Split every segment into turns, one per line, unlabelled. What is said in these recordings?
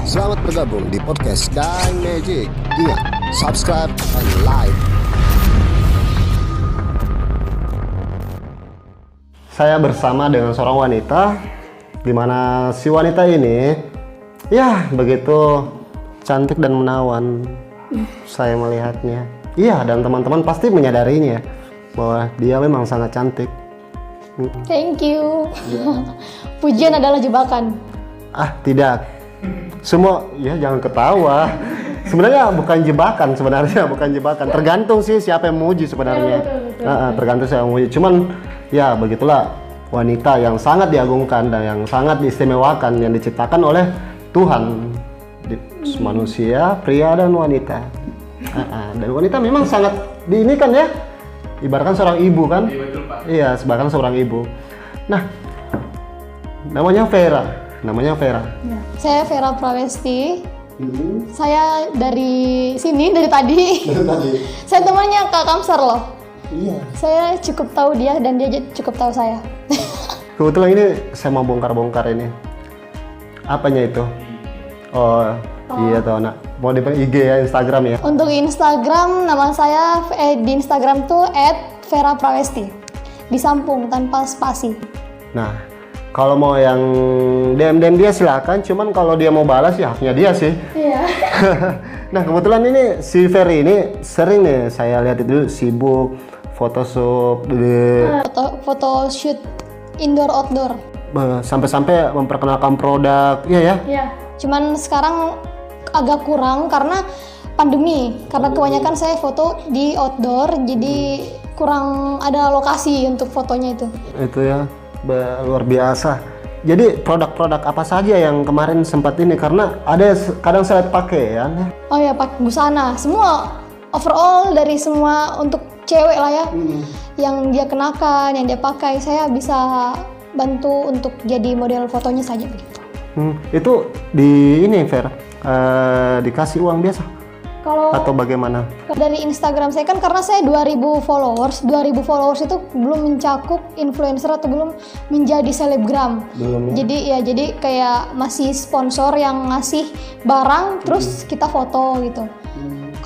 Selamat bergabung di podcast Dying Magic. Ingat, subscribe and like.
Saya bersama dengan seorang wanita, di mana si wanita ini, ya begitu cantik dan menawan. Saya melihatnya. Iya, dan teman-teman pasti menyadarinya bahwa dia memang sangat cantik.
Thank you. Pujian adalah jebakan.
Ah, tidak. Semua, ya jangan ketawa. Sebenarnya bukan jebakan, bukan jebakan. Tergantung sih siapa yang memuji sebenarnya.
Betul.
Tergantung siapa yang memuji. Cuman, ya begitulah wanita yang sangat diagungkan dan yang sangat diistimewakan yang diciptakan oleh Tuhan. Manusia, pria dan wanita. Dan wanita memang sangat diinikan ya. Ibaratkan seorang ibu kan?
Iya betul Pak.
Iya, sebagai seorang ibu. Nah, namanya Vera.
Ya. Saya Vera Prawesti. Saya dari sini dari tadi. Saya temannya Kak Kamsar loh.
Iya.
Saya cukup tahu dia dan dia cukup tahu saya.
Kebetulan ini saya mau bongkar-bongkar ini. Apanya itu? Oh. Iya toh nak. Mau di IG ya, Instagram ya?
Untuk Instagram nama saya di Instagram tuh @vera_prawesti. Disampung tanpa spasi.
Nah, kalau mau yang DM dia silakan. Cuman kalau dia mau balas ya haknya dia sih.
Iya.
Nah kebetulan ini si Ferry ini sering nih saya lihat itu sibuk photoshoot,
Foto shoot indoor outdoor.
sampai-sampai memperkenalkan produk, iya ya?
Iya. Cuman sekarang agak kurang karena pandemi. Karena kebanyakan saya foto di outdoor, jadi kurang ada lokasi untuk fotonya itu.
Itu ya, luar biasa. Jadi produk-produk apa saja yang kemarin sempat ini, karena ada kadang saya pakai ya.
Oh ya, pakai busana, semua overall dari semua untuk cewek lah ya. Yang dia kenakan, yang dia pakai, saya bisa bantu untuk jadi model fotonya saja begitu.
Itu di ini Fer, dikasih uang biasa
Kalau
atau bagaimana?
dari Instagram saya kan karena saya 2000 followers itu belum mencakup influencer atau belum menjadi selebgram.
Belum ya?
Jadi kayak masih sponsor yang ngasih barang terus kita foto gitu.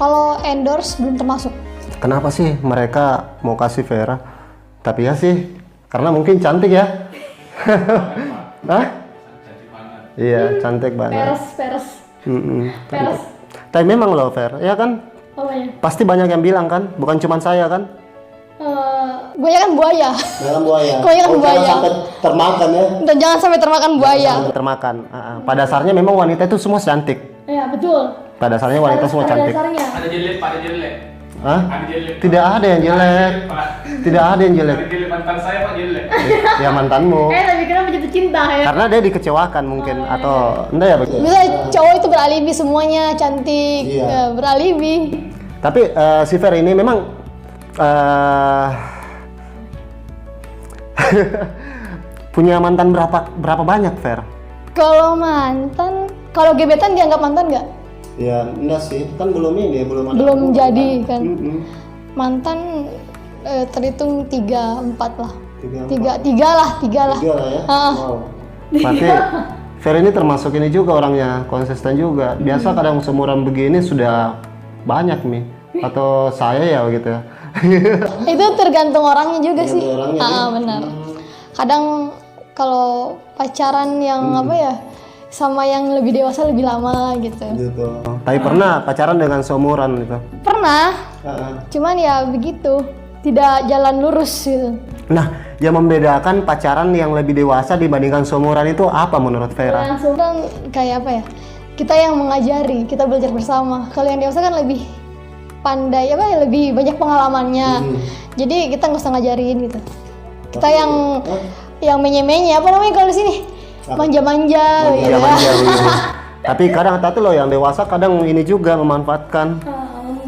Kalau endorse belum termasuk.
Kenapa sih mereka mau kasih Vera? Tapi ya sih, karena mungkin cantik ya. Hah? Iya, cantik banget.
Peres.
Cantik. Tapi memang loh Fer, ya kan?
Oh ya.
Pasti banyak yang bilang kan, bukan cuma saya kan?
Kebanyakan buaya.
Dalam buaya.
Kebanyakan buaya.
Jangan sampai termakan ya.
Dan jangan sampai termakan buaya.
Termakan. Pada dasarnya memang wanita itu semua cantik.
Ya betul.
Pada dasarnya wanita semua cantik.
Dasarnya.
Ada jelek Pak, ada jelek.
Hah?
Ada jelek.
Tidak ada yang jelek.
Pak.
Tidak ada yang jelek.
Ada jelek mantan saya Pak jelek.
Ya mantanmu.
Tapi kenapa jatuh cinta ya?
Karena dia dikecewakan mungkin atau enggak ya begitu.
Bisa cowok itu beralibi semuanya cantik,
Iya.
ya, beralibi.
Tapi si Fer ini memang punya mantan berapa banyak Fer?
Kalau mantan, kalau gebetan dianggap mantan nggak?
Ya enggak sih, kan belum ada.
Belum jadi kan. Mantan terhitung 3-4 lah. Tiga lah.
Tiga lah ya. Wow. Berarti Fer ini termasuk ini juga orangnya konsisten juga. Biasa kadang seumuran begini sudah banyak nih. Atau saya ya begitu ya.
Itu tergantung orangnya juga sih.
Orangnya, ya?
Benar. Kadang kalau pacaran yang apa ya, sama yang lebih dewasa lebih lama gitu.
Tapi pernah pacaran dengan seumuran itu?
Pernah. Cuman ya begitu, tidak jalan lurus gitu.
Nah, yang membedakan pacaran yang lebih dewasa dibandingkan seumuran itu apa menurut Vera?
Langsung kan kayak apa ya? Kita yang mengajari, kita belajar bersama. Kalau yang dewasa kan lebih pandai apa ya, lebih banyak pengalamannya. Jadi kita nggak usah ngajarin gitu. Kita yang menye-menye apa namanya kalau di sini? Manja-manja gitu ya.
Tapi kadang hati loh yang dewasa kadang ini juga memanfaatkan.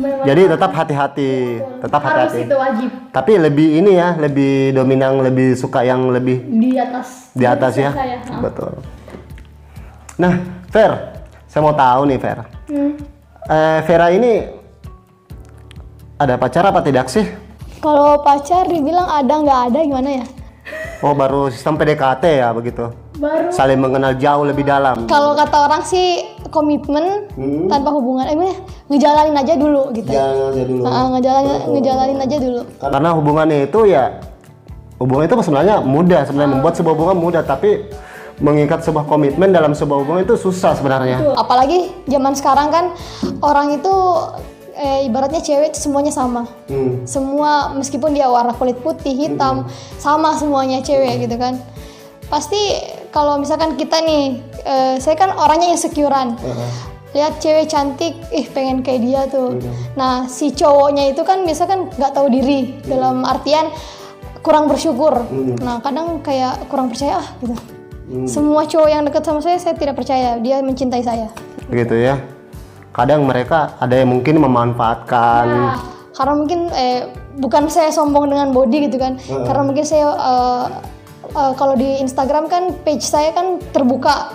Jadi tetap hati-hati,
Harus itu wajib.
Tapi lebih ini ya, lebih dominan, lebih suka yang lebih
Di atas
ya.
saya.
Betul. Nah, Fer, saya mau tahu nih Fer. Vera ini ada pacar apa tidak sih?
Kalau pacar dibilang ada nggak ada gimana ya?
Oh, baru sistem PDKT ya begitu? saling mengenal jauh lebih dalam.
Kalau kata orang sih komitmen tanpa hubungan, ngejalanin aja dulu gitu. Ngejalanin aja dulu.
Karena hubungannya itu hubungan itu sebenarnya mudah, membuat sebuah hubungan mudah, tapi mengikat sebuah komitmen dalam sebuah hubungan itu susah sebenarnya.
Betul. Apalagi zaman sekarang kan orang itu ibaratnya cewek semuanya sama. Semua meskipun dia warna kulit putih, hitam, sama semuanya cewek gitu kan. Pasti kalau misalkan kita nih, saya kan orangnya insecurean. Lihat cewek cantik, pengen kayak dia tuh. Nah, si cowoknya itu kan biasa kan nggak tahu diri, dalam artian kurang bersyukur. Nah, kadang kayak kurang percaya gitu. Semua cowok yang dekat sama saya tidak percaya dia mencintai saya.
Begitu ya. Kadang mereka ada yang mungkin memanfaatkan.
Karena mungkin bukan saya sombong dengan body gitu kan. Karena mungkin saya kalau di Instagram kan page saya kan terbuka.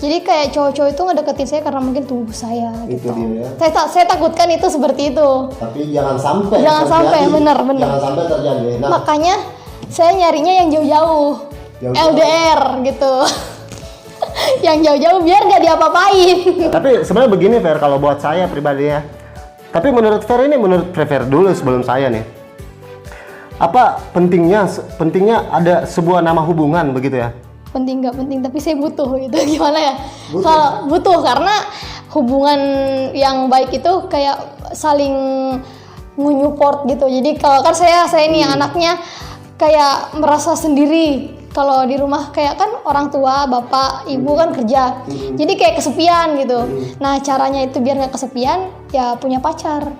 Jadi kayak cowok-cowok itu ngedeketin saya karena mungkin tubuh saya gitu.
Dia, ya.
Saya takutkan itu seperti itu.
Tapi jangan sampai.
Benar.
Jangan sampai terjadi. Nah,
makanya saya nyarinya yang jauh-jauh. LDR gitu. Yang jauh-jauh biar nggak diapa-apain. Tapi
sebenarnya begini Fer, kalau buat saya pribadi ya. Tapi menurut Fer dulu sebelum saya nih. Apa pentingnya ada sebuah nama hubungan begitu ya?
Penting nggak penting, tapi saya butuh gitu. Gimana ya? Kalau butuh karena hubungan yang baik itu kayak saling nge-support gitu. Jadi kalau kan saya ini anaknya kayak merasa sendiri. Kalau di rumah kayak kan orang tua, bapak, ibu kan kerja. Jadi kayak kesepian gitu. Nah, caranya itu biar nggak kesepian ya punya pacar.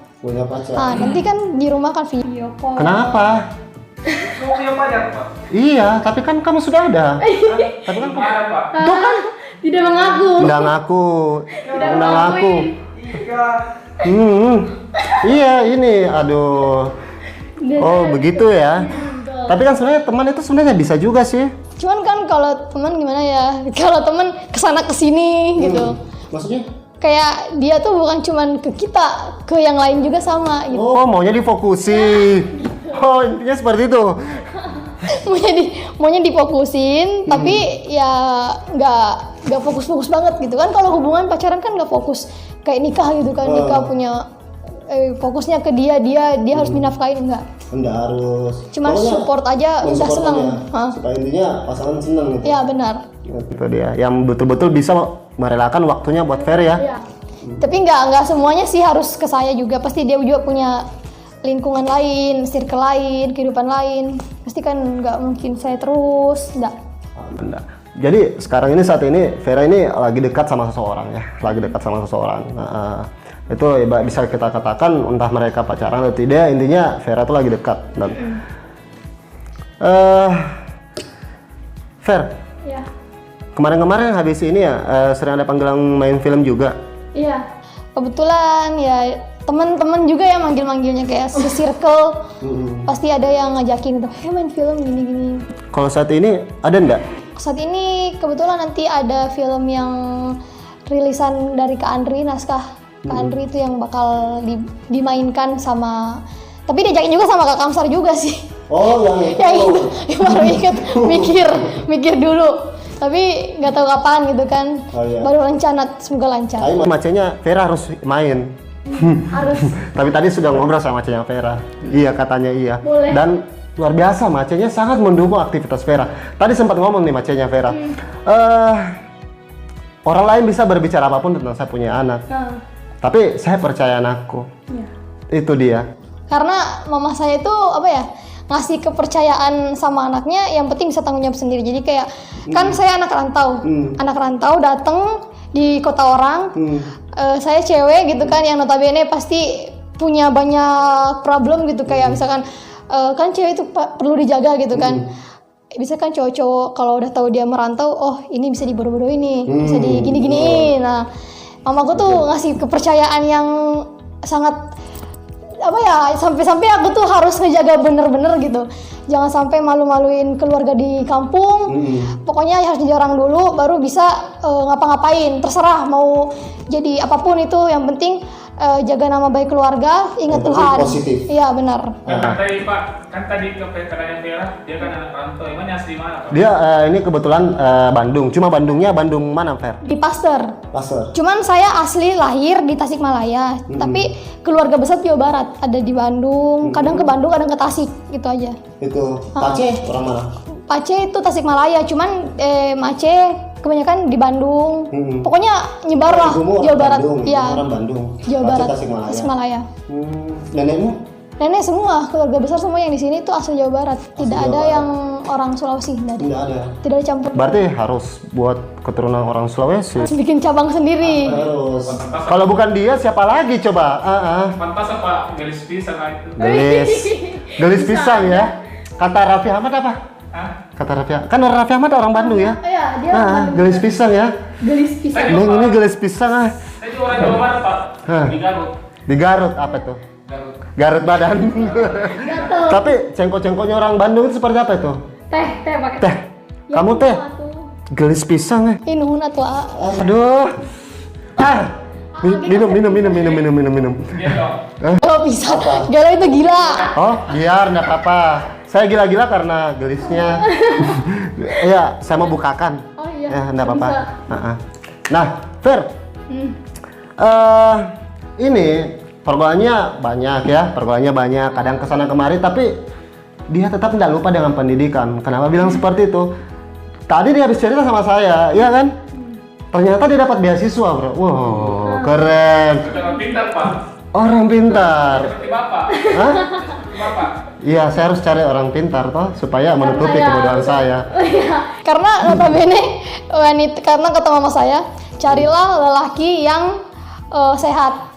Nah, nanti kan di rumah kan video call.
Kenapa?
Kamu punya pacar, Pak?
Iya, tapi kan kamu sudah ada. Tapi kan kamu
Ada, Pak.
itu kan
Tidak mengaku.
nggak ngaku.
Iya.
Iya ini, aduh. Oh begitu ya. Tapi kan sebenarnya teman itu sebenarnya bisa juga sih.
Cuman kan kalau teman gimana ya? Kalau teman kesana kesini gitu.
Maksudnya?
Kayak dia tuh bukan cuman ke kita, ke yang lain juga sama gitu.
Oh maunya difokusin. Oh intinya seperti itu.
maunya difokusin, tapi ya nggak fokus banget gitu kan. Kalau hubungan pacaran kan nggak fokus kayak nikah gitu kan. Nikah punya fokusnya ke dia harus dinafkain enggak
harus.
Cuman support aja udah seneng
supaya intinya pasangan seneng gitu.
Ya benar.
Itu dia yang betul-betul bisa merelakan waktunya buat Fer ya.
Tapi nggak semuanya sih harus ke saya juga. Pasti dia juga punya lingkungan lain, circle lain, kehidupan lain. Pasti kan nggak mungkin saya terus enggak.
Benar. Jadi saat ini Vera ini lagi dekat sama seseorang ya. Itu bisa kita katakan entah mereka pacaran atau tidak, intinya Vera tuh lagi dekat. Dan Fer,
Iya.
Kemarin habis ini ya sering ada panggilan main film juga.
Iya, kebetulan ya teman-teman juga yang manggil-manggilnya kayak circle. Pasti ada yang ngajakin gitu, main film gini-gini.
Kalau saat ini ada enggak?
Saat ini kebetulan nanti ada film yang rilisan dari Kak Andri, naskah Kak Andri itu yang bakal dimainkan sama, tapi diajakin juga sama Kak Kamsar juga sih.
Oh yang
itu yang baru inget mikir dulu, tapi nggak tahu kapan gitu kan. Baru rencana, semoga lancar.
Macenya Vera harus main.
Harus.
Tapi tadi sudah ngobrol sama macenya Vera. Iya katanya iya.
Boleh.
Dan luar biasa macenya sangat mendukung aktivitas Vera. Tadi sempat ngomong nih macenya Vera. Orang lain bisa berbicara apapun tentang saya punya anak. Tapi saya percaya anakku. Itu dia. Karena
mama saya itu ngasih kepercayaan sama anaknya, yang penting bisa tanggung jawab sendiri. Jadi kayak kan saya anak rantau datang di kota orang, saya cewek gitu kan, yang notabene pasti punya banyak problem gitu, kayak misalkan kan cewek itu perlu dijaga gitu kan. Bisa kan cowok-cowok kalau udah tahu dia merantau, oh ini bisa dibodoh-bodohin nih, bisa digini-giniin. Nah, mamaku tuh ngasih kepercayaan yang sangat sampai-sampai aku tuh harus ngejaga bener-bener gitu. Jangan sampai malu-maluin keluarga di kampung. Pokoknya harus jadi orang dulu baru bisa ngapa-ngapain. Terserah mau jadi apapun itu, yang penting jaga nama baik keluarga, ingat
Yang penting
Tuhan.
positif.
Iya benar.
Kan tadi Pak, kan tadi katanya Vera, dia kan anak rantau. Emang asli mana Pak?
Dia ini kebetulan Bandung. Cuma Bandungnya Bandung mana, Fer?
Di Pasteur.
Pasar.
Cuman saya asli lahir di Tasikmalaya, tapi keluarga besar Jawa Barat, ada di Bandung. Kadang ke Bandung, kadang ke Tasik, gitu aja.
Itu Aceh orang mana?
Pace itu Tasikmalaya, cuman Mace kebanyakan di Bandung. Pokoknya nyebar lah
Ibumu orang
Jawa Barat.
Bandung,
Iya.
ibumu orang Bandung.
Jawa
Aceh,
Barat.
Tasikmalaya.
Tasikmalaya.
Nenekmu?
Nenek semua keluarga besar semua yang di sini tuh asli Jawa Barat. Tidak
Jawa
ada
Barat.
yang orang Sulawesi, tidak ada.
Tidak ada.
Tidak ada campur.
Berarti harus buat keturunan orang Sulawesi.
Harus bikin cabang sendiri.
Harus. Kalau bukan dia siapa lagi coba?
Pantas apa gelis pisang itu?
Gelis pisang ya. Kata Raffi Ahmad apa?
Hah?
Kata Raffi Ahmad. Kan Raffi Ahmad orang Bandung ya?
Iya, dia
Gelis pisang ya.
gelis pisang.
Ini gelis pisang ah.
Saya juga orang Jawa Barat Pak.
Hah.
Di Garut.
Di Garut apa tuh?
Garut.
Garut badan. Tapi cengkok-cengkoknya orang Bandung itu seperti apa itu?
Teh pakai.
Teh. Kamu teh? Gelis pisang ya?
Inuhun atau
Aduh. Minum.
Iya dong.
kalau bisa. Gila itu gila.
Oh, biar enggak apa-apa. Saya gila-gila karena gelisnya. Iya, saya mau bukakan.
Oh iya.
Ya, enggak apa-apa.
Bisa.
Nah, Fer. Ini pergaulannya banyak, kadang kesana kemari, tapi dia tetap tidak lupa dengan pendidikan. Kenapa bilang seperti itu? Tadi dia habis cerita sama saya, ya kan? Ternyata dia dapat beasiswa, bro. Wow, keren.
Orang pintar Pak.
Orang pintar.
Seperti Bapak.
Hah?
Seperti Bapak.
Iya, saya harus cari orang pintar toh supaya menutupi kebodohan saya.
Karena notabene wanita, karena kata mama saya, carilah lelaki yang sehat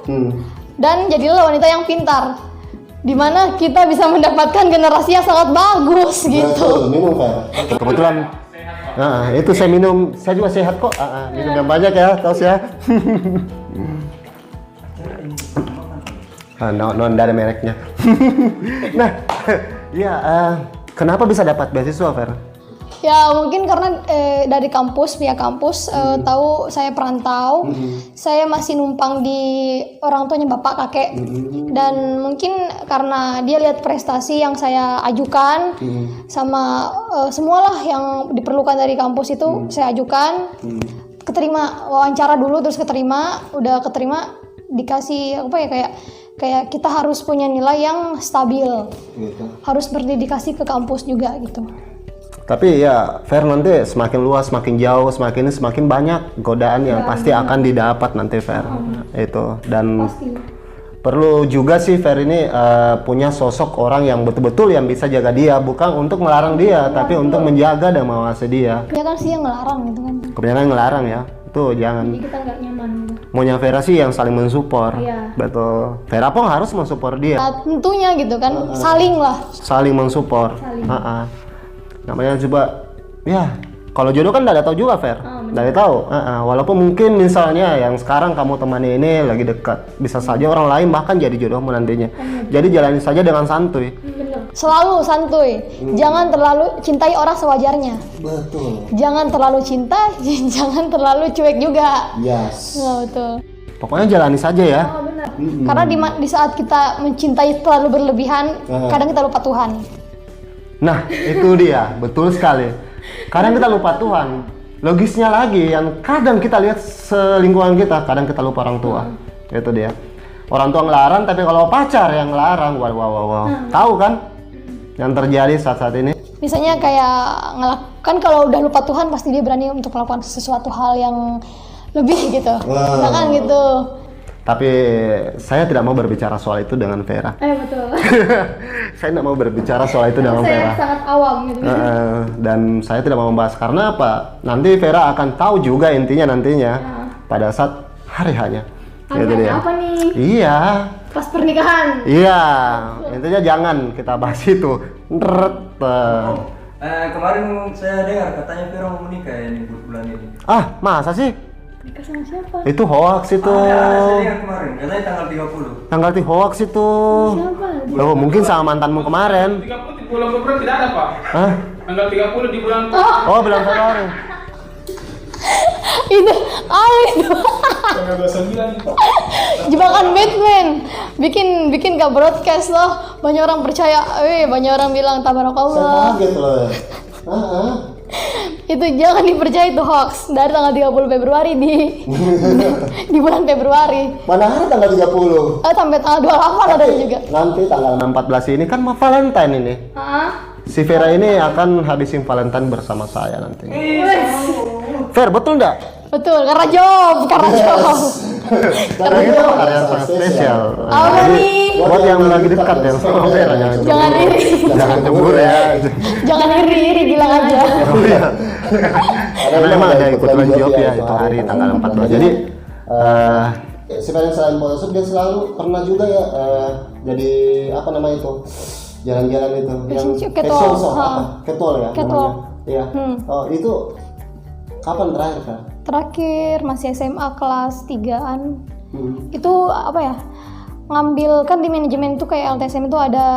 dan jadilah wanita yang pintar, dimana kita bisa mendapatkan generasi yang sangat bagus gitu.
Minum, Fer. Kebetulan itu saya minum, saya juga sehat kok. Minum yang banyak ya, tos ya. Non dari mereknya. Nah, ya kenapa bisa dapat beasiswa, Fer?
Ya mungkin karena dari pihak kampus tahu saya perantau, saya masih numpang di orang tuanya bapak kakek, dan mungkin karena dia lihat prestasi yang saya ajukan, sama semualah yang diperlukan dari kampus itu saya ajukan, keterima wawancara dulu, terus keterima, udah keterima dikasih apa ya, kayak kita harus punya nilai yang stabil, harus berdedikasi ke kampus juga gitu.
Tapi ya, Fer, nanti semakin luas, semakin jauh, semakin banyak godaan yang pasti akan didapat nanti, Fer. Itu. Dan perlu juga sih Fer ini punya sosok orang yang betul-betul yang bisa jaga dia, bukan untuk melarang dia, tapi untuk menjaga dan mengawasi dia.
Ya kan sih yang ngelarang gitu kan.
Kebanyakan ngelarang ya. Tuh jangan.
Jadi kita nggak nyaman gitu.
Maunya Vera sih yang saling mensupport.
Iya.
Betul. Vera pun harus mensupport dia.
Nah, tentunya gitu kan, saling lah.
Saling mensupport.
Saling.
Namanya coba ya, kalau jodoh kan tidak tahu juga, Fer. Tidak tahu. Walaupun mungkin misalnya yang sekarang kamu temani ini lagi dekat, bisa saja orang lain bahkan jadi jodohmu nantinya. Jadi jalani saja dengan santuy.
Selalu santuy. Jangan terlalu cintai orang sewajarnya.
Betul.
Jangan terlalu cinta, jangan terlalu cuek juga.
Yes.
Nah, betul.
Pokoknya jalani saja ya.
Oh, benar. Karena di saat kita mencintai terlalu berlebihan, kadang kita lupa Tuhan.
Nah, itu dia, betul sekali. Kadang kita lupa Tuhan. Logisnya lagi, yang kadang kita lihat selingkuhan kita, kadang kita lupa orang tua. Itu dia. Orang tua ngelarang, tapi kalau pacar yang ngelarang, wow. Tahu kan? Yang terjadi saat-saat ini.
Misalnya kayak kan kalau udah lupa Tuhan, pasti dia berani untuk melakukan sesuatu hal yang lebih gitu. Misalkan gitu.
Tapi saya tidak mau berbicara soal itu dengan Vera.
Betul.
Saya tidak mau berbicara soal itu dengan Vera.
Saya sangat awam gitu.
Dan saya tidak mau membahas karena apa? Nanti Vera akan tahu juga intinya nantinya pada saat hari hanya. Gitu dia.
Apa nih?
Iya.
Pas pernikahan.
Iya. Intinya jangan kita bahas itu.
Kemarin saya dengar katanya Vera mau menikah ya nih bulan ini.
Masa sih?
Nikah sama siapa?
Itu hoax itu.
Saya dengar kemarin, katanya tanggal 30.
Tanggal hoax itu.
Siapa?
Loh, mungkin sama mantanmu kemarin.
30 di bulan Februari tidak ada Pak.
Hah?
Tanggal 30 di bulan.
Oh, bulan Februari.
Itu, itu.
Tanggal 29 Pak.
jebakan Batman. Bikin gak broadcast loh. Banyak orang percaya, banyak orang bilang
Saya
tabarakallah.
kaget loh.
Itu jangan dipercaya, itu hoax. Dari tanggal 30 Februari di bulan Februari.
Mana ada tanggal 30?
Sampai tanggal 28 ada juga.
Nanti tanggal 14 ini kan mau Valentine ini. Si Vera ini akan habisin Valentine bersama saya nanti. Ver, betul nggak?
Betul, karena job.
Karena itu hari yang sangat spesial.
Apa
Jadi,
nih?
buat yang lagi dekat yang sama Vera
Jangan iri.
jangan cemburu ya.
Jangan iri bilang aja.
Karena memang ada ikutan job ya itu hari tanggal 14. Jadi sebenarnya selain Photoshop dia selalu pernah juga ya jadi apa namanya itu jalan-jalan itu yang
Catwalk.
fashion show apa? Catwalk ya
Catwalk.
namanya. Iya. Oh itu kapan terakhir kan?
Terakhir masih SMA kelas 3-an. Itu apa ya? Ngambil kan di manajemen itu kayak LTSM itu ada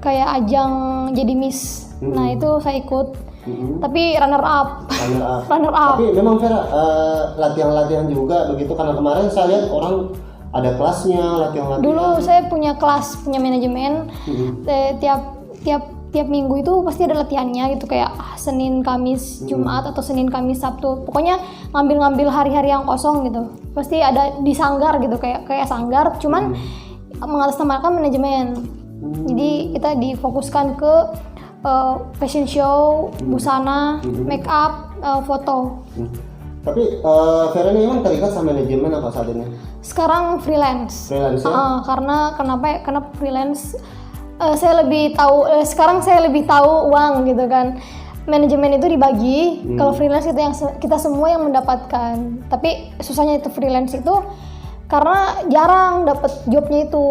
kayak ajang jadi Miss. Nah, itu saya ikut. Tapi runner up. Runner up.
Tapi memang Vera latihan-latihan juga begitu karena kemarin saya lihat orang ada kelasnya latihan-latihan.
Dulu saya punya kelas, punya manajemen. Tiap minggu itu pasti ada latihannya gitu kayak Senin, Kamis, Jumat atau Senin, Kamis, Sabtu. Pokoknya ngambil hari-hari yang kosong gitu. Pasti ada di sanggar gitu kayak sanggar, cuman mengatasnamakan manajemen. Jadi kita difokuskan ke fashion show, busana, make up, foto.
Tapi Vera ini emang terikat sama manajemen apa saat ini?
Sekarang freelance.
Freelance ya?
Karena kenapa ya? Karena freelance saya lebih tahu sekarang saya lebih tahu uang gitu kan. Manajemen itu dibagi, kalau freelance itu yang kita semua yang mendapatkan. Tapi susahnya itu freelance itu karena jarang dapat jobnya itu.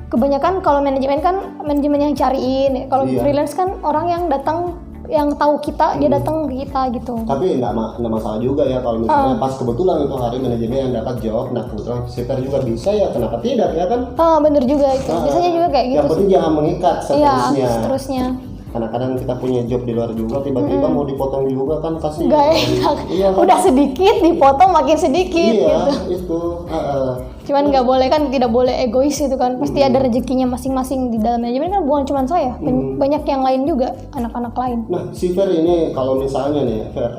Kebanyakan kalau manajemen kan manajemen yang cariin. Kalau freelance kan orang yang datang yang tahu kita, dia datang ke kita gitu.
Tapi nggak masalah juga ya kalau misalnya pas kebetulan itu hari manajemen yang dapat job, nah kebetulan Sister juga bisa ya, kenapa tidak ya kan?
Bener juga itu. Biasanya juga kayak gitu.
Yang penting jangan mengikat seterusnya.
Iya, seterusnya.
Kadang-kadang kita punya job di luar juga, tiba-tiba mau dipotong juga kan kasih.
Gak enak.
Iya, kan?
Udah sedikit dipotong makin sedikit
Iya,
gitu.
itu.
Cuman nggak boleh kan, tidak boleh egois itu kan. Pasti ada rezekinya masing-masing di dalam manajemen kan, bukan cuma saya, banyak yang lain juga, anak-anak lain.
Nah, si Fer ini kalau misalnya nih, Fer,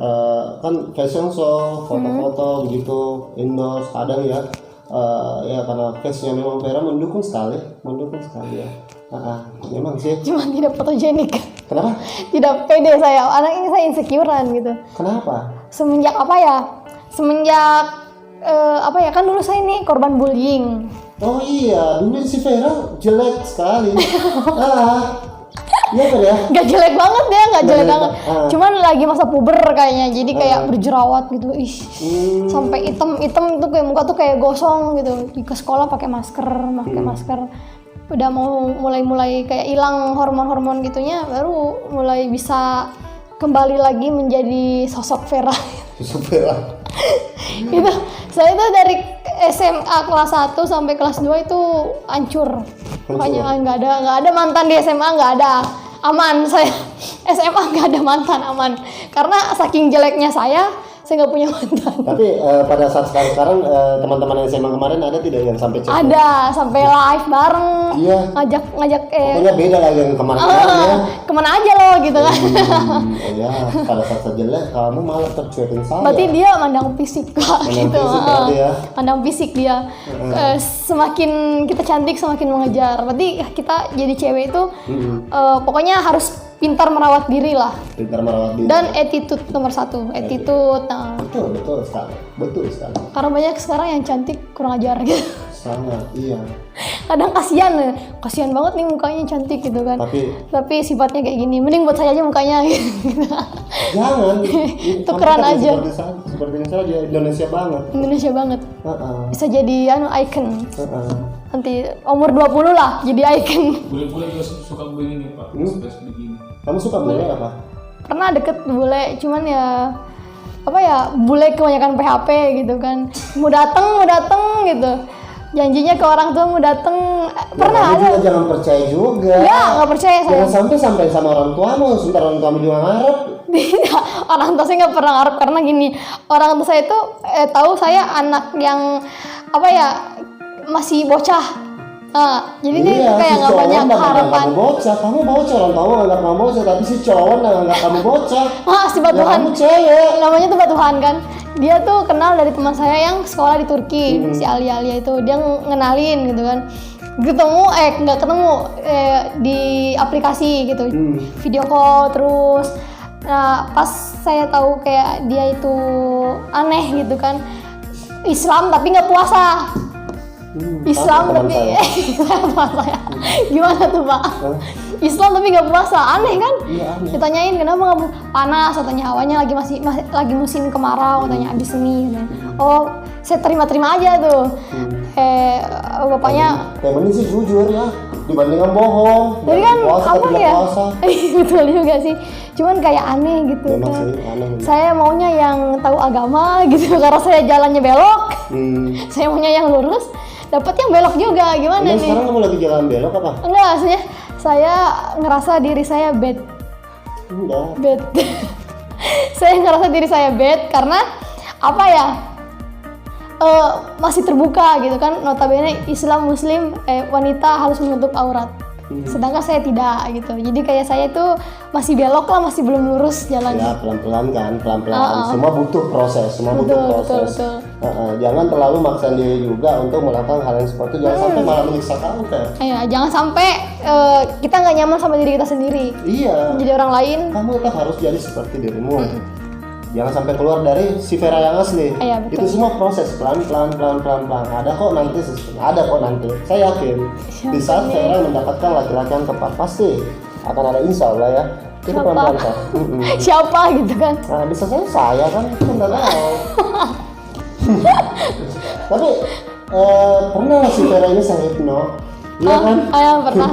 kan fashion show, foto-foto begitu, indoors, kadang ya, ya karena face-nya memang Vera mendukung sekali ya. Memang sih.
Cuma tidak fotogenik.
Kenapa?
Tidak pede saya, anak ini saya insecurean gitu.
Kenapa?
Semenjak apa ya? Kan dulu saya ini korban bullying.
Oh iya, dulu si Vera jelek sekali. Iya kan ya?
Gak jelek banget ya, gak jelek banget. Cuman lagi masa puber kayaknya, jadi kayak berjerawat gitu. Sampai hitam tuh kayak muka tuh kayak gosong gitu. Ke sekolah pakai masker. Udah mau mulai kayak hilang hormon gitunya, baru mulai bisa kembali lagi menjadi sosok Vera.
Sosok Vera.
Itu saya tuh dari SMA kelas 1 sampai kelas 2 itu hancur. Makanya nggak ada mantan di SMA, nggak ada. Aman saya. SMA nggak ada mantan, aman. Karena saking jeleknya saya nggak punya mantan.
Tapi pada saat sekarang teman-teman yang SMA kemarin ada tidak yang sampai chat?
Ada, sampai live bareng.
Iya.
Ngajak
Pokoknya beda lah yang kemana-mana ya.
Kemana aja loh gitu kan.
Ya, pada saat jelek kamu malah tercuekin saya.
Berarti dia mandang fisik kok gitu.
Fisik berarti ya.
Mandang fisik dia. Semakin kita cantik semakin mengejar. Berarti kita jadi cewek itu pokoknya harus pintar merawat diri lah.
Pintar merawat diri.
Dan attitude nomor 1. Attitude.
Betul sekali.
Karena banyak sekarang yang cantik kurang ajar gitu.
Sangat, iya.
Kadang kasihan banget nih mukanya cantik gitu kan. Tapi sifatnya kayak gini. Mending buat saya aja mukanya gitu.
Jangan.
Tukeran aja.
Seperti ini saja, Indonesia banget.
Bisa jadi icon. Nanti umur 20 lah jadi icon.
Bule-bule juga suka begini Pak, begini.
Kamu suka bule apa?
Pernah deket bule, cuman ya bule kebanyakan PHP gitu kan. Mau dateng gitu. Janjinya ke orang tua mau dateng. Pernah ada.
Juga jangan percaya juga.
Nggak percaya saya.
Jangan sampai sama orang tuamu, sebentar orang tuamu juga ngarep.
Tidak, orang tua saya nggak pernah ngarep karena gini. Orang tua saya itu tahu saya anak yang masih bocah. Jadi dia
Iya,
kayak
si
nggak
cowok
banyak
nggak nganggap
harapan.
kamu bocah, kamu bocah, orang tua nganggap kamu bocah, tapi si cowok nggak nganggap kamu bocah.
Si
Ya,
Batuhan.
kamu cewek.
Namanya tuh Batuhan kan. Dia tuh kenal dari teman saya yang sekolah di Turki, si Alia itu. Dia ngenalin gitu kan. Nggak ketemu di aplikasi gitu. Video call terus. Nah, pas saya tahu kayak dia itu aneh gitu kan. Islam tapi nggak puasa. Islam
teman
tapi
saya.
puasa ya. Gimana tuh Pak? Islam tapi nggak puasa, aneh kan?
Iya, aneh.
Ditanyain kenapa nggak panas, katanya hawanya lagi musim kemarau, katanya abis semi. Katanya. Oh, saya terima aja tuh. Bapaknya.
Yang penting sih jujur ya, dibandingkan bohong.
Jadi kan
puasa,
apa
tidak
ya?
puasa.
Betul juga sih. Cuman kayak aneh gitu
Memang
kan.
sih aneh.
Saya maunya yang tahu agama gitu karena saya jalannya belok. Saya maunya yang lurus. Dapat yang belok juga, gimana
Emang
nih?
sekarang kamu lagi jalan belok apa?
Enggak, maksudnya saya ngerasa diri saya bad.
Enggak.
Saya ngerasa diri saya bad karena apa ya? Masih terbuka gitu kan. Notabene Islam Muslim wanita harus menutup aurat. Sedangkan saya tidak gitu. Jadi kayak saya tuh masih belok lah, masih belum lurus jalannya.
Ya pelan-pelan kan, pelan-pelan. Semua butuh proses,
Betul.
Jangan terlalu maksain diri juga untuk melakukan hal yang seperti itu. Jangan sampai malah menyiksa kamu kan.
Jangan sampai kita nggak nyaman sama diri kita sendiri.
Iya.
Jadi orang lain.
Kamu tetap harus jadi seperti dirimu. Jangan sampai keluar dari si Vera yang asli.
Iya, betul.
Itu semua proses pelan-pelan. Ada kok nanti sistemnya. Ada kok nanti. Saya yakin di saat Vera mendapatkan laki-laki yang tepat pasti akan ada, insya Allah ya. Itu
Siapa?
pelan-pelan kan.
Siapa gitu kan?
Nah, bisa saya kan, kita nggak tahu. Tapi pernah si Vera ini saya hipno, iya kan?
Pernah.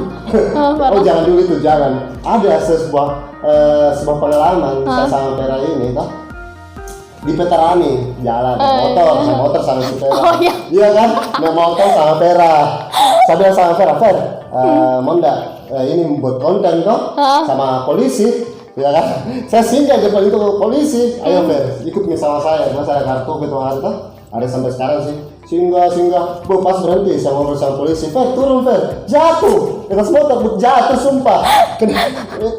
Oh jangan dulu itu, jangan. Ada sebuah pengalaman saya sama Vera ini, toh di Veterani jalan naik motor sama si Vera.
Oh, iya.
Iya kan, naik motor sama Vera. Saya bilang sama Vera, mau nggak ini buat konten toh sama polisi, ya kan? Saya singgah ke polisi, ayo Ver, ikut nih sama saya, karena saya kartu ketua hari toh. Ada sampai sekarang sih, singgah, pas berhenti saya ngobrol sama polisi, Fer turun Fer, jatuh, atas motor jatuh sumpah.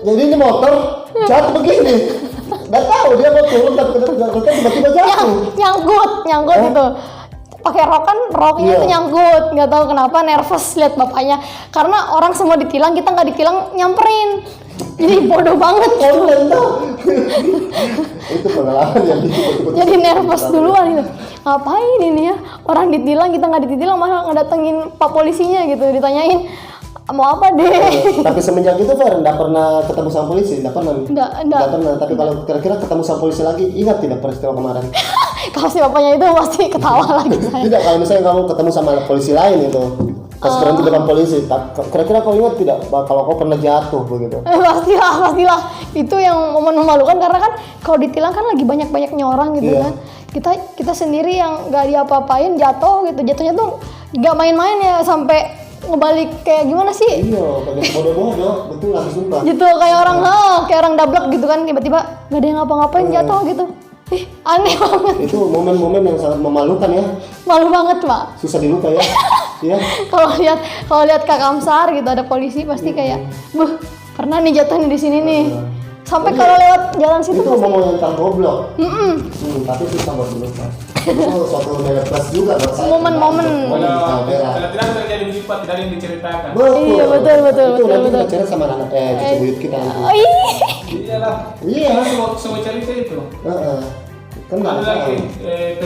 Jadi ini motor jatuh begini. Nggak tahu dia mau turun tapi tiba-tiba jatuh.
Nyangkut itu. Pakai rok kan, roknya itu nyangkut. Nggak tahu kenapa nervous lihat bapaknya. Karena orang semua ditilang, kita nggak ditilang, nyamperin. Jadi bodoh banget.
Itu pengalaman yang betul-betul.
Jadi nervous duluan gitu. Ngapain ini ya? Orang ditilang, kita nggak ditilang, malah ngedatengin pak polisinya gitu, ditanyain mau apa deh.
Tapi semenjak itu Fer, nggak pernah ketemu sama polisi, nggak pernah.
Nggak
pernah. Tapi kalau kira-kira ketemu sama polisi lagi, ingat tidak peristiwa kemarin?
Kalau si bapaknya itu pasti ketawa lagi saya.
Tidak, kalau misalnya kamu ketemu sama polisi lain itu, pas berhenti depan polisi, kira-kira kau ingat tidak kalau kau pernah jatuh begitu?
Pastilah. Itu yang momen memalukan karena kan kalau ditilang kan lagi banyak-banyaknya orang gitu kan. Kita sendiri yang nggak diapa-apain jatuh gitu. Jatuhnya tuh nggak main-main ya, sampai ngebalik kayak gimana sih?
Iya, pakai bodoh-bodoh, betul nggak sumpah.
Gitu kayak orang dablek gitu kan, tiba-tiba nggak ada yang ngapa-ngapain jatuh gitu. Aneh banget.
Itu momen-momen yang sangat memalukan ya.
Malu banget Pak.
Susah dilupa ya. Iya.
Kalau lihat Kak Kamsar gitu ada polisi pasti kayak, pernah nih jatuh nih di sini nih. Sampai kalau lewat jalan situ
itu
pasti.
momen yang tergoblok. Tapi susah buat dilupa. Itu suatu nilai plus juga buat saya.
Momen-momen.
Kalau tidak terjadi begitu Pak, tidak ada yang diceritakan.
Iya, betul.
Itu nanti kita cerita sama anak cucu buyut kita nanti.
Oh iya.
Iyalah.
Iya.
Semua cerita itu.
Kan nggak
Ada
masalah.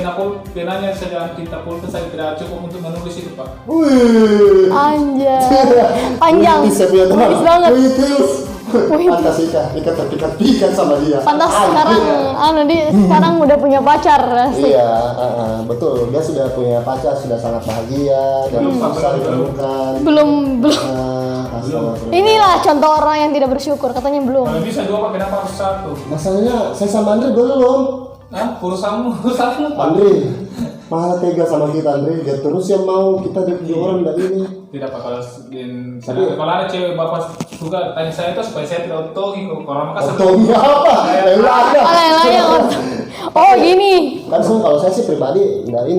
lagi penanya sedang cinta pulpen saya tidak cukup untuk menulis itu Pak.
Wih.
Anjay. Panjang.
Saya punya teman.
Bagus banget.
Wih, terus. Pantas ikat terpikat sama dia.
Pantas sekarang udah punya pacar pasti.
Iya, betul. Dia sudah punya pacar, sudah sangat bahagia dan susah ditemukan.
Belum.
Astagfirullah.
Inilah contoh orang yang tidak bersyukur, katanya belum.
Kalau bisa dua Pak, kenapa harus satu?
Masalahnya saya sama Andre belum.
Nah, urusanmu Pak.
Andre, malah tega sama kita Andre. Dia terus yang mau kita di orang dan ini.
Tidak Pak, kalau ada cewek bapak juga tanya saya itu supaya saya tidak otogi ke orang Makassar.
Otogi apa? Yang ada.
Yang Oh gini.
Kan kalau saya sih pribadi nggak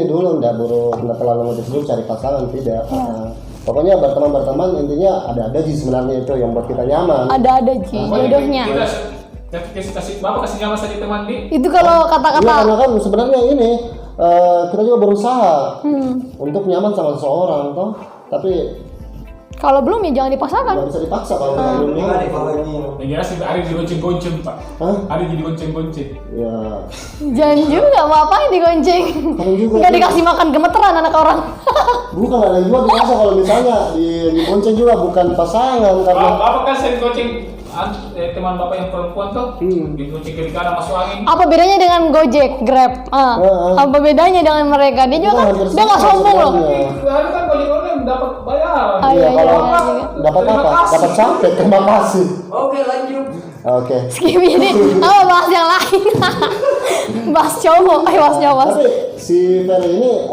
terlalu ngejudge dulu cari pasangan, tidak. Pokoknya berteman intinya ada Ji sebenarnya itu yang buat kita nyaman.
Ada Ji jodohnya.
Kasih bapak kasih nyaman saja teman di.
Itu kalau
Iya,
kata-kata.
karena kan sebenarnya ini kita juga berusaha untuk nyaman sama seseorang toh, tapi
Kalau belum ya jangan dipaksakan.
nggak bisa dipaksa kalau kita belum
Gimana
nyaman.
kalau ini?
Yang jelas sih Ari digonceng-gonceng pak.
Hah?
Ari jadi gonceng-gonceng.
Ya,
Jangan juga mau apain digonceng.
kadang juga.
Nggak dikasih makan gemeteran anak orang.
Bukan ada juga biasa kalau misalnya dibonceng juga bukan pasangan karena
Bapak kan sering gonceng teman bapak yang perempuan tuh, digonceng kiri kanan masuk angin.
Apa bedanya dengan Gojek, Grab? Apa bedanya dengan mereka? Dia juga kan
hampir
dia nggak
sama
sombong loh.
sebenarnya.
Hari kan gojek online dapat bayaran.
Ah,
Iya,
iya,
kalau
iya, iya.
dapat
Terima
apa?
kasih.
Dapat sampai. Terima kasih.
Oke, lanjut.
Oke.
Skip ini, apa bahas yang lain? Bahas cowok, bahas cowok.
Tapi si Fer ini,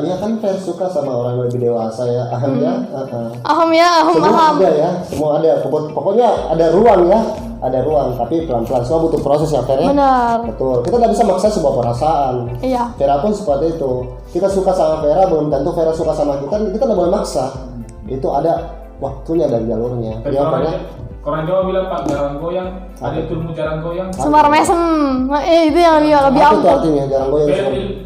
ya kan Fer suka sama orang yang lebih dewasa ya, aham ya.
Aham ya,
Semua
aham.
ada ya, semua ada. Pokoknya ada ruang ya, ada ruang. Tapi pelan-pelan, semua butuh proses ya Fer ya.
Benar.
Betul. Kita nggak bisa maksa sebuah perasaan.
Iya.
Vera pun seperti itu. Kita suka sama Vera, belum tentu Vera suka sama kita. Kita nggak boleh maksa. Itu ada waktunya dan jalurnya.
Tapi
Ya Fer ya.
orang Jawa bilang pak jarang goyang, ada ilmu jarang goyang.
Semar mesem. Itu yang lebih
Apa itu
ampuh.
artinya jarang goyang?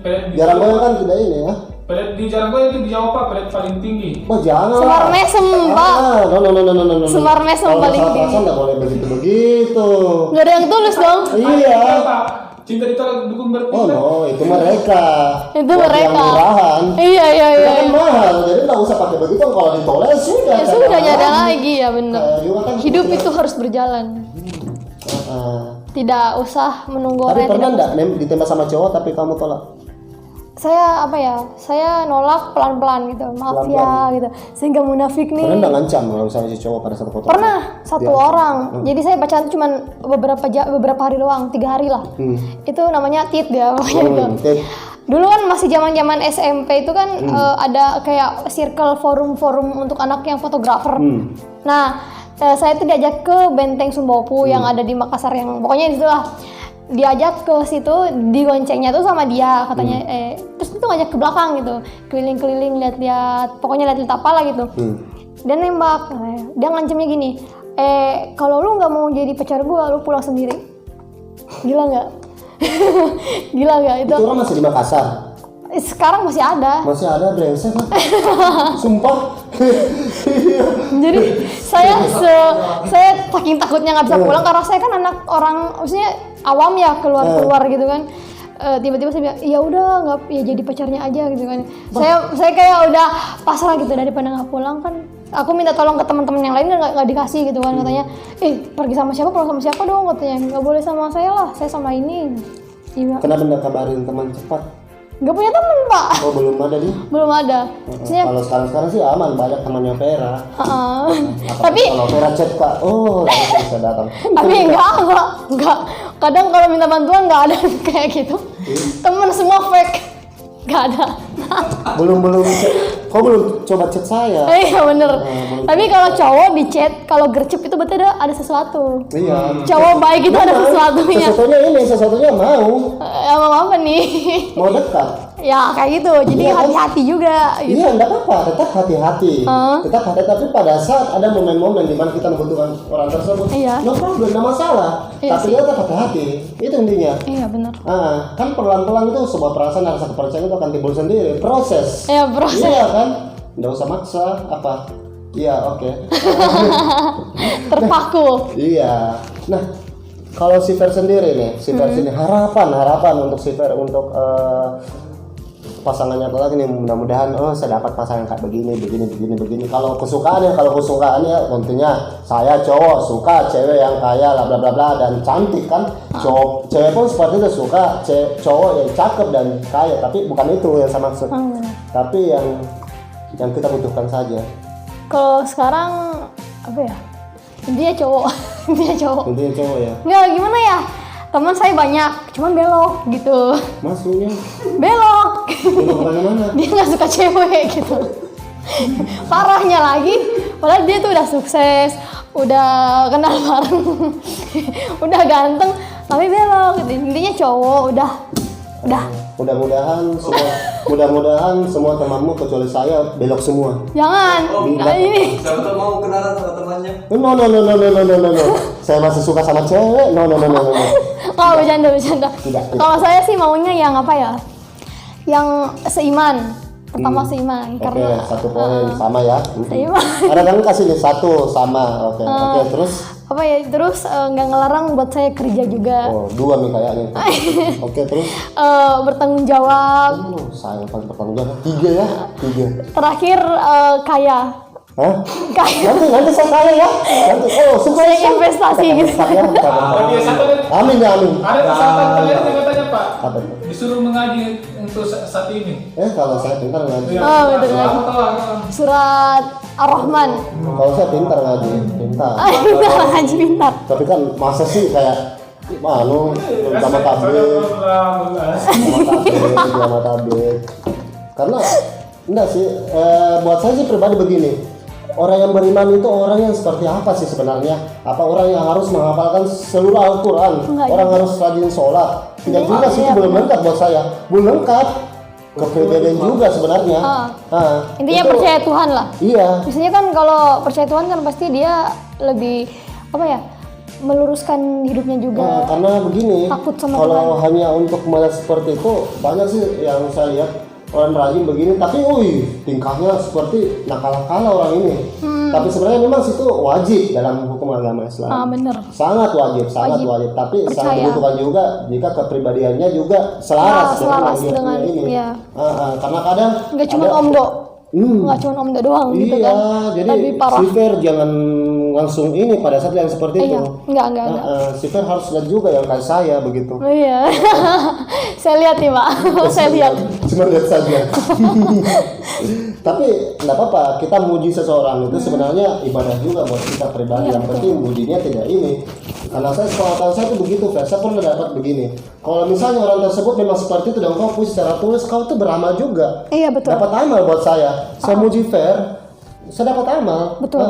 Pelet
Jarang goyang kan tidak ini ya.
Pelet di jarang goyang itu di Jawa pak, pelet paling tinggi.
Oh jangan.
Semar mesem, Pak.
No.
Semar mesem
Kalau
paling
masalah
tinggi.
perasaan nggak boleh begitu.
Nggak ada yang tulus dong.
Iya.
Pak, cinta ditolak dukung
Oh
berpindah.
no, itu mereka.
Itu
Buat
mereka.
Yang murahan.
Iya.
Itu kan mahal, jadi nggak usah pakai begitu. Kalau ditolak sudah.
Ya sudah nyada lagi ya bener.
Juga kan
Hidup
putri-
itu harus berjalan. Tidak usah menunggu
Tapi
orang yang
pernah
tidak.
nggak ditembak sama cowok tapi kamu tolak?
Saya apa ya? Saya nolak pelan-pelan gitu. Maaf ya gitu. Sehingga munafik nih.
Pernah nggak ngancam kalau misalnya si cowok pada satu foto?
Pernah satu
Dia-
orang. Jadi saya pacaran cuma beberapa hari doang, 3 hari lah. Itu namanya tit dia pokoknya itu.
Tit.
Dulu kan masih zaman-zaman SMP itu kan ada kayak circle forum-forum untuk anak yang fotografer. Nah, saya tuh diajak ke Benteng Sumbopu yang ada di Makassar yang pokoknya itulah. Diajak ke situ, digoncengnya tuh sama dia katanya. Terus itu ngajak ke belakang gitu, keliling-keliling lihat-lihat, pokoknya lihat-lihat apa lah gitu. Dia nembak, dia ngancemnya gini, kalau lu nggak mau jadi pacar gua, lu pulang sendiri. Gila nggak? Gila nggak itu?
Itu orang masih di Makassar.
Sekarang masih ada.
Masih ada brengsek kan? Sumpah.
Jadi saya saking takutnya nggak bisa pulang karena saya kan anak orang, maksudnya awam ya keluar gitu kan. Tiba-tiba saya bilang ya udah nggak ya jadi pacarnya aja gitu kan. Saya kayak udah pasrah gitu daripada nggak pulang kan. Aku minta tolong ke teman-teman yang lain nggak dikasih gitu kan, katanya pergi sama siapa pulang sama siapa dong, katanya nggak boleh sama saya lah, saya sama ini. Iya.
Kenapa nggak kabarin teman cepat?
Nggak punya teman pak.
Oh belum ada dia.
Belum ada. Maksudnya
Kalau sekarang sih aman, banyak temannya Vera.
tapi
Kalau Vera chat kak, langsung bisa datang.
tapi enggak. Kadang kalau minta bantuan nggak ada kayak gitu. Temen semua fake, nggak ada.
belum chat. Kok belum coba chat saya?
Iya bener. Tapi kalau cowok di chat, kalau gercep itu berarti ada sesuatu.
Iya.
Cowok baik itu ada sesuatunya.
Sesuatunya mau
Emang apa nih?
mau dekat.
Ya kayak gitu. Jadi
Iya, kan?
hati-hati juga. Gitu.
Iya, enggak apa-apa, tetap hati-hati. Tetap hati, tapi pada saat ada momen-momen di mana kita membutuhkan orang tersebut,
Iya.
no problem, enggak masalah.
Iya
Tapi
sih.
tetap hati-hati. Itu intinya.
Iya bener.
Kan pelan-pelan itu sebuah perasaan dan rasa kepercayaan itu akan timbul sendiri. Proses.
Iya proses.
Iya kan? Enggak usah maksa apa. Iya, oke.
Terpaku.
Iya. Nah, kalau si Fer sendiri nih, harapan untuk si Fer untuk pasangannya kelak ini mudah-mudahan saya dapat pasangan kayak begini. Kalau kesukaannya tentunya saya cowok suka cewek yang kaya bla bla bla dan cantik kan. Cewek pun seperti itu suka cowok yang cakep dan kaya, tapi bukan itu yang saya maksud. Tapi yang kita butuhkan saja.
Kalau sekarang apa ya? Intinya cowok. Intinya cowok.
Intinya cowok ya.
Nggak gimana ya? Teman saya banyak, cuman belok gitu.
Maksudnya
Belok.
kemana-mana.
Dia nggak suka cewek gitu. Parahnya lagi, padahal dia tuh udah sukses, udah kenal bareng, udah ganteng, tapi belok gitu. Intinya cowok udah
Mudah-mudahan semua temanmu kecuali saya belok semua.
jangan ini
Siapa tuh mau kenalan sama temannya?
No. Saya masih suka sama cewek. No.
oh bercanda
Tidak.
kalau saya sih maunya yang apa ya, yang seiman. Pertama seiman
Oke,
karena
1 poin sama ya.
seiman.
Ada kan kasih nih 1 sama. Oke, terus
Apa ya, terus nggak ngelarang buat saya kerja juga.
2 nih kayaknya. Oke, terus
Bertanggung jawab.
saya paling bertanggung jawab 3 ya. 3.
Terakhir kaya.
Hah?
Kaya.
Nanti saya kaya ya. Nanti sukses
Banyak investasi gitu.
Oh, dia satu lagi.
Amin ya, amin.
Ada kesempatan kalian yang katanya Pak,
Apa itu?
disuruh mengaji untuk saat ini.
Kalau saya pintar ngaji.
Oh, betul
Surat
lagi.
apa?
Surat Ar-Rahman.
Kalau saya pintar ngaji, pintar.
Pintar ngaji pintar.
Tapi kan masa sih kayak sama tablet, sama tablet. Karena enggak sih, buat saya sih pribadi begini. Orang yang beriman itu orang yang seperti apa sih sebenarnya? Apa orang yang harus menghafalkan seluruh Al-Quran?
Enggak,
Orang harus rajin sholat? Tidak juga sih, itu
iya,
belum lengkap buat saya. Belum lengkap. Kepribadian juga sebenarnya.
Intinya
Itu-
percaya Tuhan lah.
Iya.
Biasanya kan kalau percaya Tuhan kan pasti dia lebih apa ya, meluruskan hidupnya juga.
Karena begini,
Takut sama
kalau hanya untuk melihat seperti itu, banyak sih yang saya lihat orang rajin begini, tapi tingkahnya seperti nakal-nakal orang ini. Tapi sebenarnya memang situ wajib dalam hukum agama Islam.
Bener.
Sangat wajib. Tapi sangat
Percaya.
dibutuhkan juga jika kepribadiannya juga selaras
selaras
dengan
dengan
ini.
iya.
Karena kadang
Nggak cuma
ada-
omdo, nggak cuma omdo doang gitu
Iya,
kan.
jadi
Tapi parah.
Sifer jangan langsung ini pada saat yang seperti itu.
Iya, enggak.
Sifer harus lihat juga yang kayak saya begitu.
Oh iya. Saya lihat nih, Pak. Saya lihat.
Cuma lihat saja. Tapi nggak apa-apa, kita muji seseorang itu sebenarnya ibadah juga buat kita pribadi. Yang penting mujinya tidak ini. Karena saya sepengetahuan saya itu begitu, Fer. Saya pernah dapat begini. Kalau misalnya orang tersebut memang seperti itu dan kau puji secara tulis, kau itu beramal juga.
Iya, betul.
Dapat amal buat saya. Saya muji Fer, saya dapat amal.
Betul.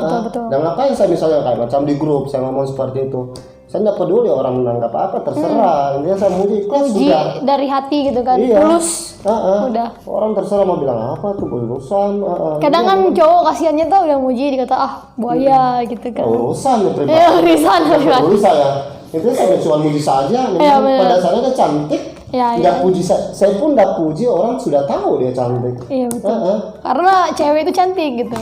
Dan ngapain saya misalnya kayak macam di grup saya ngomong seperti itu, saya nggak peduli orang menanggap apa, terserah. Intinya saya muji ikhlas
Puji
sudah.
dari hati gitu kan.
Iya.
Tulus. Udah.
Orang terserah mau bilang apa tuh urusan.
Kadang kan cowok kasihannya tuh udah muji dikata buaya gitu kan.
Urusan ya pribadi.
Iya, urusan.
Peduli saya. Itu saya cuma muji saja.
Iya,
Memang
benar.
pada dasarnya dia cantik.
Iya,
Nggak puji saya pun nggak puji, orang sudah tahu dia cantik.
Iya betul. Karena cewek itu cantik gitu.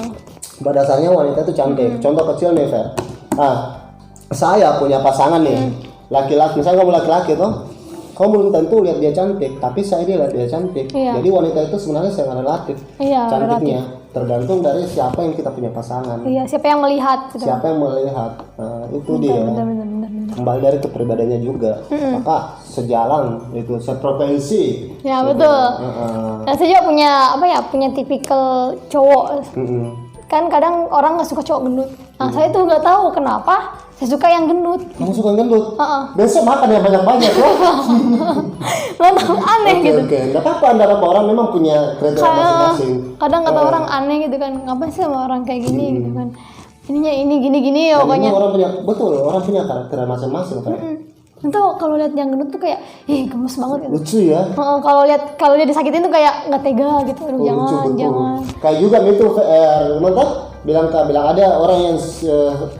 Pada dasarnya wanita itu cantik. Contoh kecil nih, Fer. Saya punya pasangan nih, laki-laki. Misalnya kamu laki-laki tuh, kamu belum tentu lihat dia cantik, tapi saya lihat dia cantik.
Iya.
Jadi wanita itu sebenarnya sangat relatif.
Iya,
Cantiknya tergantung dari siapa yang kita punya pasangan.
Iya, siapa yang melihat gitu.
Siapa yang melihat. Itu dia.
Benar.
Kembali dari kepribadiannya juga. Maka sejalan itu, seprofesi.
Ya, betul. Dan saya juga punya tipikal cowok. Kan kadang orang nggak suka cowok gendut. Nah, saya tuh nggak tahu kenapa saya suka yang gendut.
Kamu suka gendut? Besok makan yang banyak-banyak ya.
Nggak tahu, aneh gitu.
Oke, nggak apa-apa. Orang memang punya kriteria masing-masing.
Kadang kata orang aneh gitu kan, ngapain sih sama orang kayak gini gitu kan. Ininya ini gini-gini ya
Dan
pokoknya.
memang orang punya karakter masing-masing kan.
Itu kalau lihat yang gendut tuh kayak, gemes banget gitu.
Lucu ya.
Kalau dia disakitin tuh kayak nggak tega gitu. Aduh,
Lucu betul.
jangan.
Kayak juga itu mantap. Bilang ada orang yang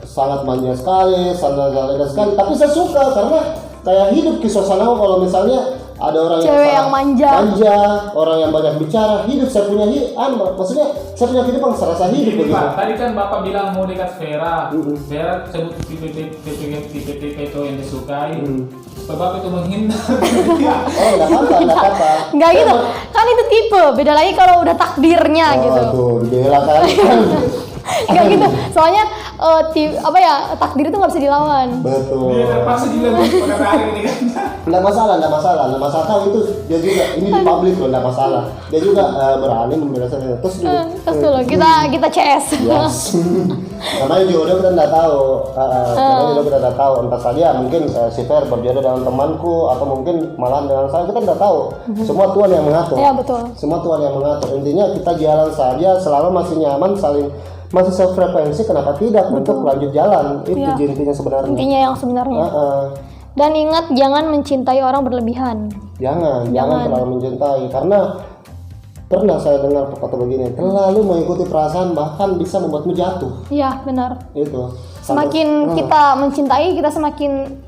sangat manja sekali, sangat galak sekali. Tapi saya suka karena kayak hidup di suasana kalau misalnya ada orang
Cewek
yang
manja,
orang yang banyak bicara, hidup saya punya maksudnya saya punya kehidupan serasa hidup begitu.
Pak, tadi kan Bapak bilang mau dekat Vera. Vera sebut tipe-tipe itu yang disukai. Bapak itu menghindar.
Oh, enggak apa-apa.
Nggak gitu. Kan itu tipe. Beda lagi kalau udah takdirnya gitu.
Aduh, dibela kan.
Nggak gitu. Soalnya takdir itu nggak bisa dilawan.
Betul.
Dia terpaksa juga pada hari ini kan.
Nggak masalah tahu itu dia juga ini di publik loh, nggak masalah. Dia juga berani membela saya. Terus
Terus dulu kita CS.
yes. Namanya jodoh kita nggak tahu. Kita nggak tahu. Entah saja mungkin si Fer berjodoh dengan temanku atau mungkin malah dengan saya, kita nggak tahu. Semua Tuhan yang mengatur.
Iya, betul.
Semua Tuhan yang mengatur. Intinya kita jalan saja selama masih nyaman, masih sefrekuensi, kenapa tidak untuk lanjut jalan. Itu
Iya.
intinya sebenarnya.
Intinya yang sebenarnya. Dan ingat jangan mencintai orang berlebihan.
Jangan terlalu mencintai, karena pernah saya dengar kata begini, terlalu mengikuti perasaan bahkan bisa membuatmu jatuh.
Iya, benar.
Itu.
Semakin kita mencintai, kita semakin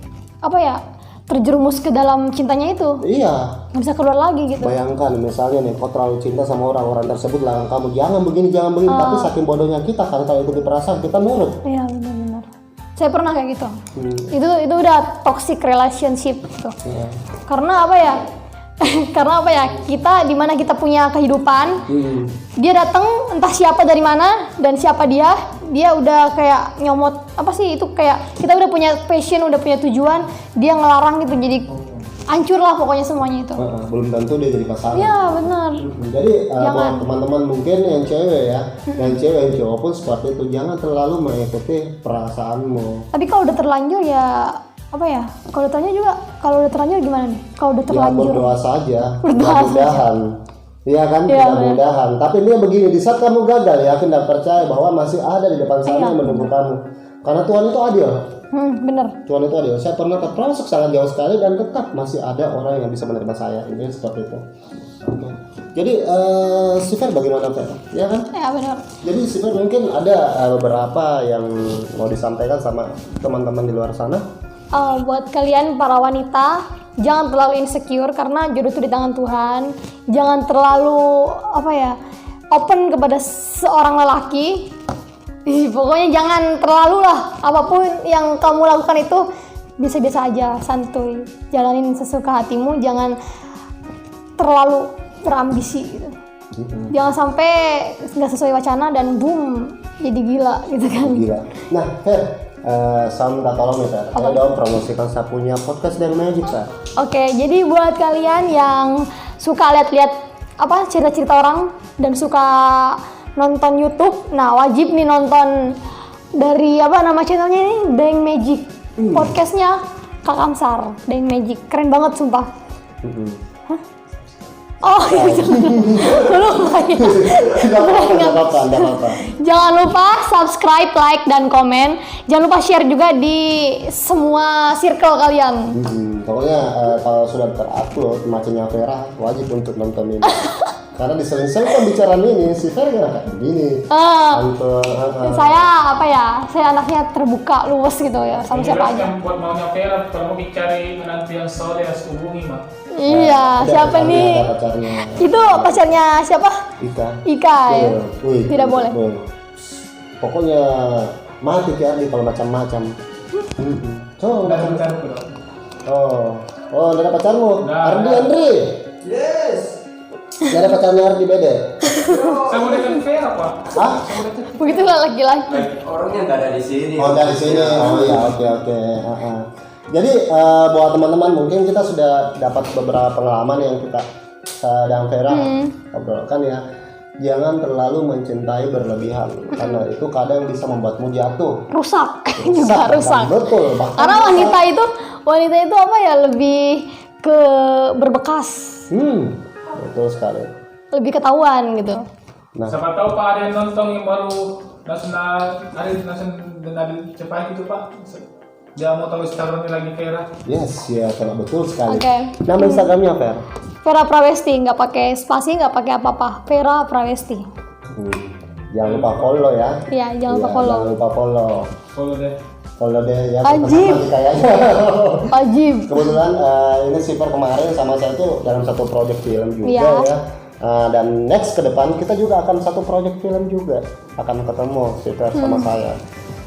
terjerumus ke dalam cintanya itu.
Iya.
Nggak bisa keluar lagi gitu.
Bayangkan misalnya nih, kau terlalu cinta sama orang tersebut larang kamu jangan begini, tapi saking bodohnya kita karena kalau ikuti perasaan kita nurut.
Iya, benar. Saya pernah kayak gitu. Itu udah toxic relationship gitu.
Iya.
Karena kita di mana kita punya kehidupan, dia datang entah siapa dari mana dan siapa dia udah kayak nyomot itu kayak kita udah punya passion, udah punya tujuan, dia ngelarang gitu, jadi hancur lah pokoknya semuanya itu.
Belum tentu dia jadi pasangan.
Iya, benar.
Jadi buat teman-teman mungkin yang cewek ya, yang cewek yang cowok pun seperti itu, jangan terlalu mengikuti perasaanmu.
Tapi kalau udah terlanjur kalau udah terlanjur gimana nih? Kalau udah terlanjur
berdoa saja, mudah-mudahan. Iya kan, mudah-mudahan. Tapi dia begini, di saat kamu gagal, yakin dan percaya bahwa masih ada di depan sana yang menunggu kamu. Karena Tuhan itu adil.
Bener.
Tuhan itu adil. Saya pernah terprosok sangat jauh sekali dan tetap masih ada orang yang bisa menerima saya. Ini seperti itu. Oke. Jadi si Fer bagaimana Fer? Ya kan?
Ya benar.
Jadi si Fer mungkin ada beberapa yang mau disampaikan sama teman-teman di luar sana.
Buat kalian para wanita, jangan terlalu insecure karena jodoh itu di tangan Tuhan. Jangan terlalu open kepada seorang lelaki. Pokoknya jangan terlalu lah, apapun yang kamu lakukan itu biasa-biasa aja, santuy. Jalanin sesuka hatimu, jangan terlalu berambisi gitu. Jangan sampai nggak sesuai wacana dan boom jadi gila gitu kan.
Gila. Nah, Fer, saya minta tolong nih Fer, ayo dong promosikan saya punya podcast dari Magic Fer.
Oke, jadi buat kalian yang suka lihat-lihat cerita-cerita orang dan suka nonton YouTube, nah wajib nih nonton dari nama channelnya ini, Dayeng Magic. Podcastnya Kak Amsar, Dayeng Magic, keren banget sumpah. Hah? Oh iya.
Lupa.
Jangan lupa subscribe, like, dan komen. Jangan lupa share juga di semua circle kalian.
Pokoknya kalau sudah terupload macamnya Vera, wajib untuk nonton ini. Karena diseling-seling pembicaraan ini, si Fer kayak begini.
Saya saya anaknya terbuka, luwes gitu ya, sama siapa aja.
Buat maunya Vera, kalau mau cari menantu yang soleh harus hubungi mah.
Iya, siapa nih? Itu pacarnya siapa? Ika ya. Tidak boleh.
Pokoknya mati ya kalau macam-macam.
Udah pacarku dong.
Udah ada pacarmu? Andri.
Yes.
Gak ada pacarnya Ardi Bede?
Saya mau dekat Vera Pak.
Hah?
Begitulah laki-laki.
Orangnya nggak ada di sini.
Oh nggak di sini. Oh iya, oke. Jadi buat teman-teman mungkin kita sudah dapat beberapa pengalaman yang kita dan Vera obrolkan ya. Jangan terlalu mencintai berlebihan karena itu kadang bisa membuatmu jatuh.
Rusak.
Betul.
Karena wanita itu lebih ke berbekas.
Betul sekali.
Lebih ketahuan gitu.
Nah,
Siapa tahu Pak ada yang nonton yang baru hari Nabil Cepai gitu Pak. Dia mau tahu Instagramnya lagi Vera.
yes ya, karena betul sekali.
Oke.
Nama Instagramnya Vera?
Vera Prawesti, nggak pakai spasi, nggak pakai apa-apa. Vera Prawesti.
Jangan lupa follow ya.
Iya, jangan lupa follow.
Jangan lupa follow.
Follow deh.
Ya.
Wajib.
Kayaknya.
Wajib.
Kebetulan ini Siver kemarin sama saya tuh dalam satu project film juga ya. Dan next ke depan kita juga akan satu project film juga akan ketemu Siver sama saya.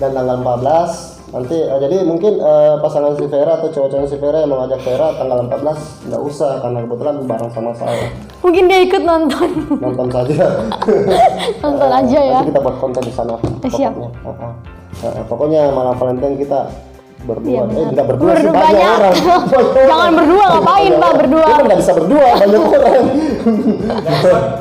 Dan tanggal 14 nanti jadi mungkin pasangan si Vera atau cowok-cowok si Vera yang mau ngajak Vera tanggal 14 nggak usah karena kebetulan bareng sama saya.
Mungkin dia ikut nonton.
Nonton saja.
Nonton aja ya.
Nanti kita buat konten di sana.
Siap.
Pokoknya malam Valentine kita berdua.
Iya,
Tidak berdua sih,
banyak.
banyak orang.
Jangan berdua, ngapain Pak berdua?
Kita nggak bisa berdua, banyak orang.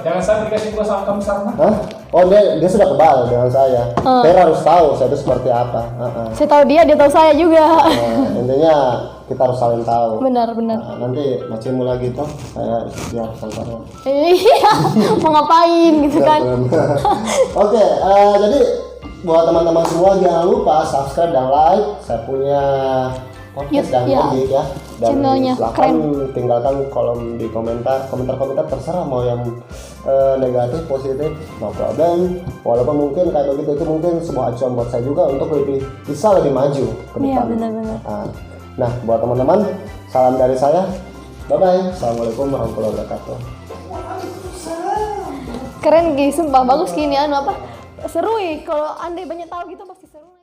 Jangan sampai dikasih gua sama kamu sama.
Hah? Oh dia sudah kebal dengan saya. Vera harus tahu saya itu seperti apa.
Saya tahu dia tahu saya juga.
Intinya kita harus saling tahu.
Benar.
Nanti macammu lagi toh, saya biar saya.
Iya, mau ngapain gitu kan?
Oke, jadi buat teman-teman semua jangan lupa subscribe dan like. Saya punya podcast dan
ya.
Magic ya. Dan
Channelnya
silakan tinggalkan kolom di komentar terserah mau yang negatif, positif, no problem. Walaupun mungkin kayak begitu itu mungkin sebuah acuan buat saya juga untuk bisa lebih maju ke
Iya,
depan.
benar-benar.
Nah, buat teman-teman, salam dari saya. Bye bye. Assalamualaikum warahmatullahi wabarakatuh.
Keren Gi, sumpah bagus gini apa seru kalau andai banyak tahu gitu pasti seru.